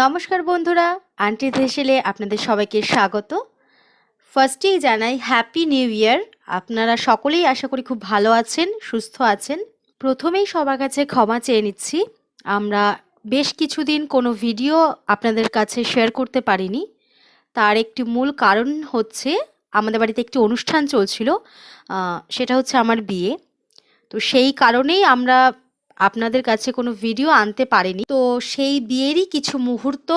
নমস্কার বন্ধুরা, আন্টির হেসেলে আপনাদের সবাইকে স্বাগত। ফার্স্টেই জানাই হ্যাপি নিউ ইয়ার। আপনারা সকলেই আশা করি খুব ভালো আছেন, সুস্থ আছেন। প্রথমেই সবার কাছে ক্ষমা চেয়ে নিচ্ছি, আমরা বেশ কিছুদিন কোনো ভিডিও আপনাদের কাছে শেয়ার করতে পারিনি। তার একটি মূল কারণ হচ্ছে আমাদের বাড়িতে একটি অনুষ্ঠান চলছিল, সেটা হচ্ছে আমার বিয়ে। তো সেই কারণেই আমরা আপনাদের কাছে কোনো ভিডিও আনতে পারিনি। তো সেই বিয়েরই কিছু মুহূর্ত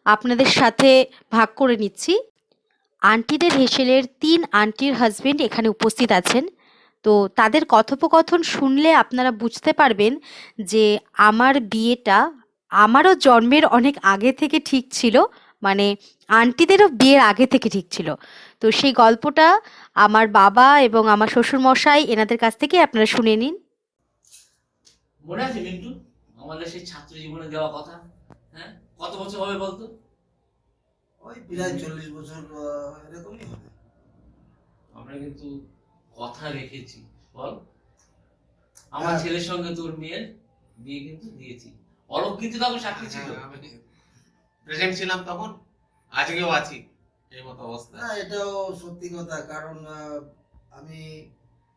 আপনাদের সাথে ভাগ করে নিচ্ছি। আন্টিদের হেসেলের 3 আন্টির হাজবেন্ড এখানে উপস্থিত আছেন। তো তাদের কথোপকথন শুনলে আপনারা বুঝতে পারবেন যে আমার বিয়েটা আমারও জন্মের অনেক আগে থেকে ঠিক ছিল, মানে আন্টিদেরও বিয়ের আগে থেকে ঠিক ছিল। তো সেই গল্পটা আমার বাবা এবং আমার শ্বশুরমশাই এনাদের কাছ থেকে আপনারা শুনে নিন। মনে আছে মিন্টু আমাদের সেই ছাত্র জীবনে দেওয়া কথা? হ্যাঁ, কত বছর হবে বলতো? ওই প্রায় 40 বছর এরকমই হবে। আমরা কিন্তু কথা রেখেছি, বল। আমার ছেলের সঙ্গে তোর মেয়ের বিয়ে কিন্তু দিয়েছি। অলোক কিন্তু তখন সাক্ষী ছিল। আমি প্রেজেন্ট ছিলাম তখন, আজকেও আছি এই মতো অবস্থা। না, এটাও সত্যি কথা, কারণ আমি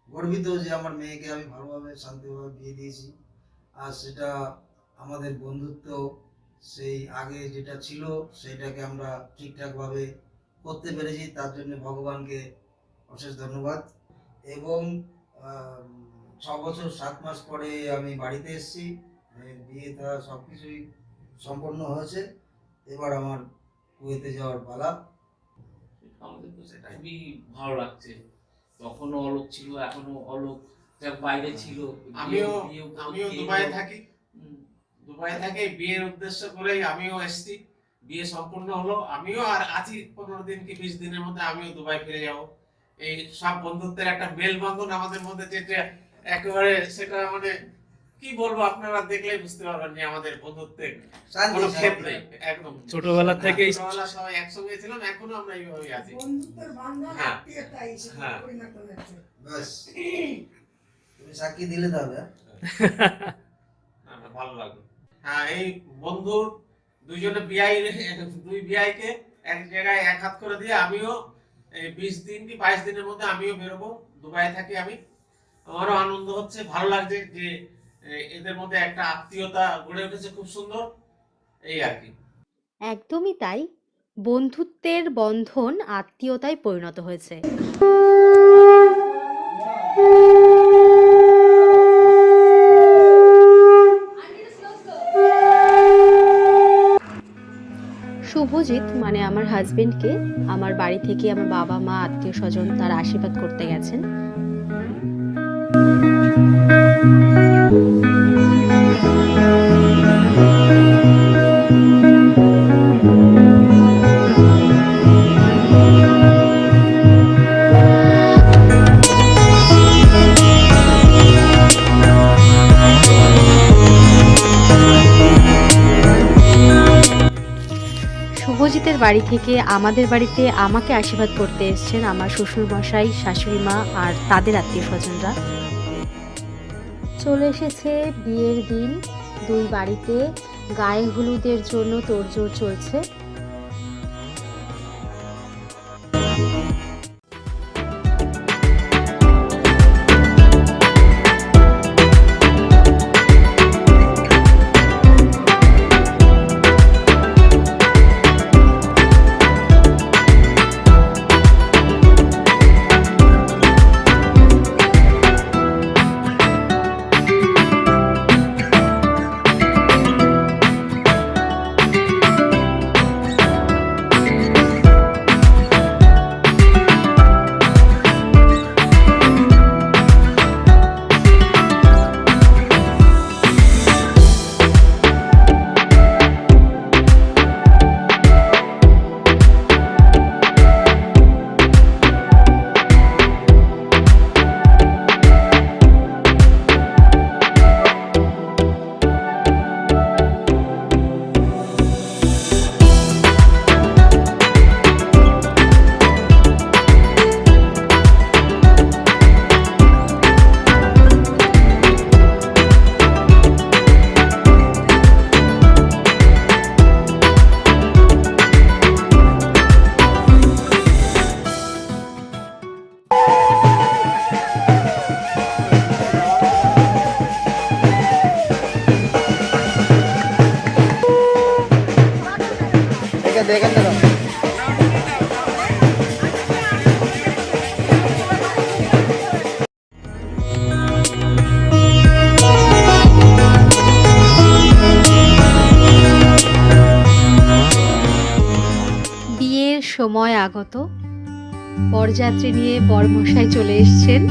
গর্বিত যে আমার মেয়েকে আমি ভালোভাবে শান্তিভাবে বিয়ে দিয়েছি। আর সেটা আমাদের বন্ধুত্ব সেই আগে যেটা ছিল সেটাকে আমরা ঠিকঠাকভাবে করতে পেরেছি, তার জন্য ভগবানকে অশেষ ধন্যবাদ। এবং 6 বছর 7 মাস পরে আমি বাড়িতে এসেছি, বিয়েটা সব কিছুই সম্পন্ন হয়েছে। এবার আমার কুয়েতে যাওয়ার পালা। আমাদের তো সেটা খুবই ভালো লাগছে। তখনও অলোক ছিল, এখনো অলোক বাইরে ছিল। আমিও দুবাইয়ে থাকি। দুবাইয়ে থাকি, বিয়ের উদ্দেশ্য করেই আমিও এসেছি। বিয়ে সম্পূর্ণ হলো, আমিও আর আছি 15 দিন কি 20 দিনের মধ্যে আমিও দুবাই ফিরে যাব। এই সব বন্ধুত্বের একটা মেলবন্ধন আমাদের মধ্যে, যেটা একেবারে সেটা মানে কি বলবো, আপনারা দেখলেই বুঝতে পারবেন যে আমাদের বন্ধুত্বের কোনো ক্ষেত নেই। একদম ছোটবেলা থেকে সবাই একসঙ্গে ছিলাম, এখনো আমরা এইভাবেই আছি। বন্ধুত্বের বান্ধব হ্যাঁ। আত্মীয়তাই সেটা হ্যাঁ। পরিণত হয়েছে। ব্যাস, তুমি সাক্ষী দিলে তবে। ভালো লাগলো। হ্যাঁ, এই বন্ধুর দুই বিআইকে এক জায়গায় এক হাত করে দিয়ে আমিও এই 20 দিন কি 22 দিনের মধ্যে আমিও বেরোবো। দুবাই থাকি আমি, আমারও আনন্দ হচ্ছে, ভালো লাগছে যে এদের মধ্যে একটা আত্মীয়তা গড়ে উঠেছে, খুব সুন্দর। এই আর কি। একদমই তাই, বন্ধুত্বের বন্ধন আত্মীয়তায় পরিণত হয়েছে। শুভজিৎ মানে আমার হাজবেন্ডকে আমার বাড়ি থেকে আমার বাবা মা আত্মীয় স্বজন তার আশীর্বাদ করতে গেছেন। শুভজিতের বাড়ি থেকে আমাদের বাড়িতে আমাকে আশীর্বাদ করতে এসেছেন আমার শ্বশুরমশাই, শাশুড়ি মা আর তাদের আত্মীয় স্বজনরা। চলে এসেছে বিয়ের দিন, দুই বাড়িতে গায়ে হলুদের জন্য তোড়জোড় চলছে। স্বাগত। বরযাত্রী নিয়ে বরমশাই চলে এসেছেন।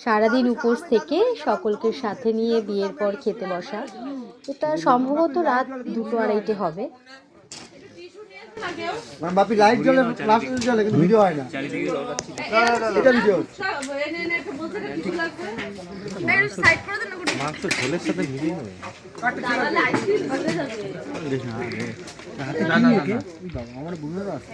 সারাদিন উপোস থেকে সকলকে সাথে নিয়ে বিয়ের পর খেতে বসা। এটা সম্ভবত রাত 2-2:30 হবে। বাপি লাইট জ্বলে ফ্ল্যাশ জ্বলে কিন্তু ভিডিও হয় না। এটা ভিডিও মাংস ঝোলের সাথে ভিডিও হয়। না আমার বুঝতে আছে।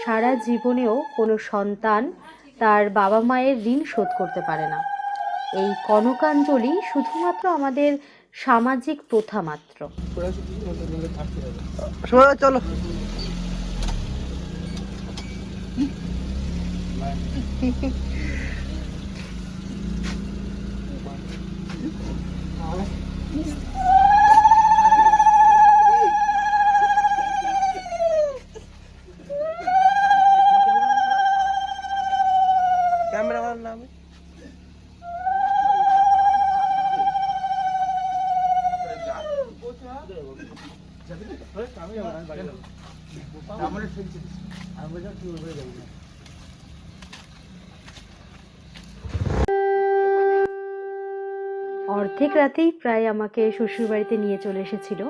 সারা জীবনেও কোনো সন্তান তার বাবা মায়ের ঋণ শোধ করতে পারে না। এই কনকাঞ্জলি শুধুমাত্র আমাদের সামাজিক প্রথা মাত্র। চলো ক্যামেরাম্যান নামে অর্ধেক রাতেই প্রায় আমাকে শ্বশুরবাড়িতে নিয়ে চলে এসেছিল।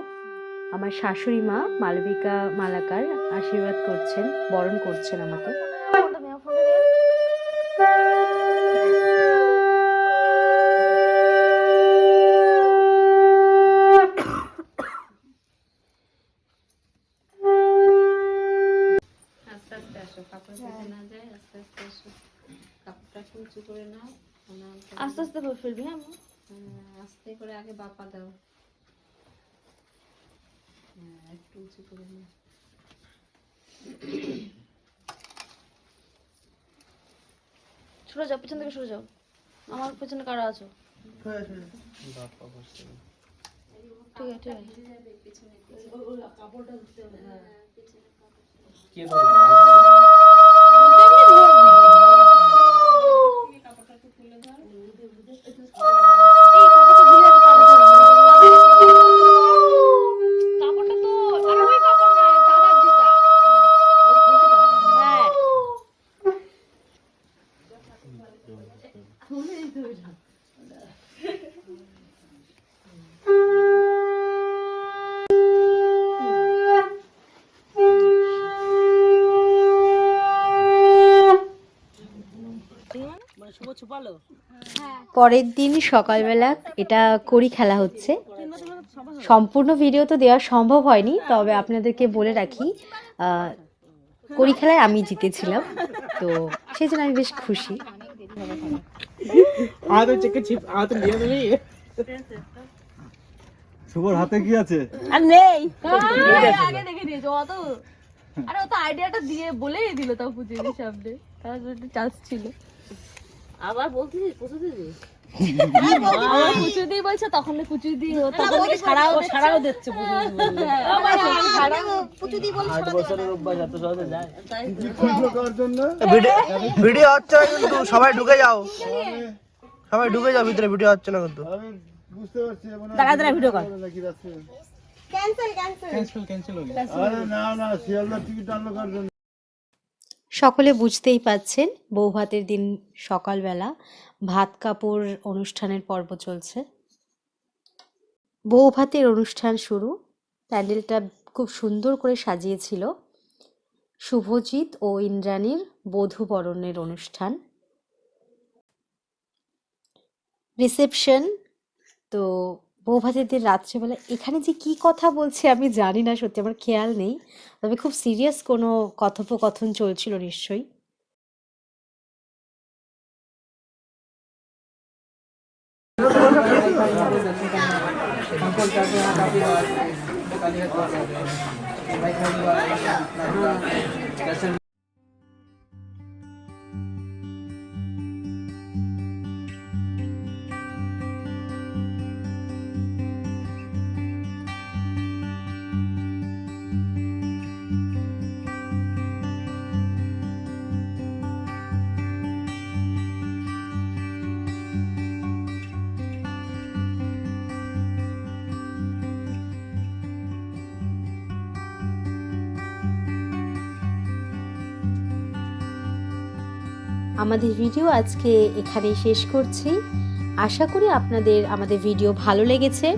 আমার শাশুড়ি মা মালবিকা মালাকার আশীর্বাদ করছেন, বরণ করছেন আমাকে। আস্তে আস্তে আসো, কাপড় ভেজে না যায়, আস্তে আস্তে আসো। কাপড়টা উঁচু করে নাও, আস্তে আস্তে করে ফেলবি। হ্যাঁ, আস্তে করে আগে বাপা দাও। একটু উঁচু করে নাও। সরে যাও, পেছন থেকে সরে যাও। আমার পেছনে কারা আছো? ঠিক আছে, ঠিক আছে। কাপড়টা ধুতে হবে। কাপড়টা একটু খুলে দাও। এই কাপড়টা ঝুলে আছে, কাপড়টা তো আরে ওই কাপড় না, দাদার যেটা ওই খুলে দাও। হ্যাঁ, খুলেই তো এটা। পরের দিন সকালবেলা এটা কড়ি খেলা হচ্ছে। সম্পূর্ণ ভিডিও তো দেওয়া সম্ভব হয়নি, তবে আপনাদেরকে বলে রাখি কড়ি খেলায় আমি জিতেছিলাম, তো সেই জন্য আমি বেশ খুশি। শুভর হাতে কি আছে? আর নেই আগে দেখে দিয়েছো অত। আরে ও তো আইডিয়াটা দিয়ে বলেই দিল তাও পুজোর সামনে, তার জন্য চান্স ছিল। আবার বলছিস পুজো দিদি আমার কুচু দিয়ে বলছে, তখন কুচু দিয়ে তখন সারাও দিচ্ছে ভিডিও হচ্ছে না কিন্তু, সবাই ঢুকে যাও, সবাই ঢুকে যাও ভিতরে, ভিডিও হচ্ছে না কিন্তু। আমি বুঝতে পারছি ভিডিও কর। আরে না না, শিয়ালদার টিকিট আনলো কার জন্য? সকলে বুঝতেই পাচ্ছেন বৌভাতের দিন সকালবেলা ভাত কাপড় অনুষ্ঠানের পর্ব চলছে। বৌভাতের অনুষ্ঠান শুরু। প্যান্ডেলটা খুব সুন্দর করে সাজিয়েছিল শুভজিৎ ও ইন্দ্রাণীর বধূবরণের অনুষ্ঠান। রিসেপশন। তো বৌভাতের দিন রাত্রেবেলা এখানে যে কি কথা বলছে আমি জানি না, সত্যি আমার খেয়াল নেই, তবে খুব সিরিয়াস কোনো কথোপকথন চলছিল নিশ্চয়ই। আমাদের ভিডিও আজকে এখানেই শেষ করছি। আশা করি আপনাদের আমাদের ভিডিও ভালো লেগেছে।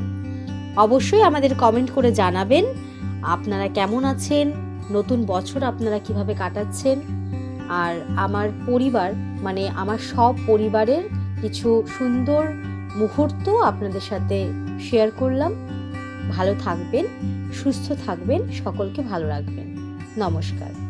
অবশ্যই আমাদের কমেন্ট করে জানাবেন আপনারা কেমন আছেন, নতুন বছর আপনারা কিভাবে কাটাচ্ছেন। আর আমার পরিবার মানে আমার সব পরিবারের কিছু সুন্দর মুহূর্ত আপনাদের সাথে শেয়ার করলাম। ভালো থাকবেন, সুস্থ থাকবেন, সকলকে ভালো রাখবেন। নমস্কার।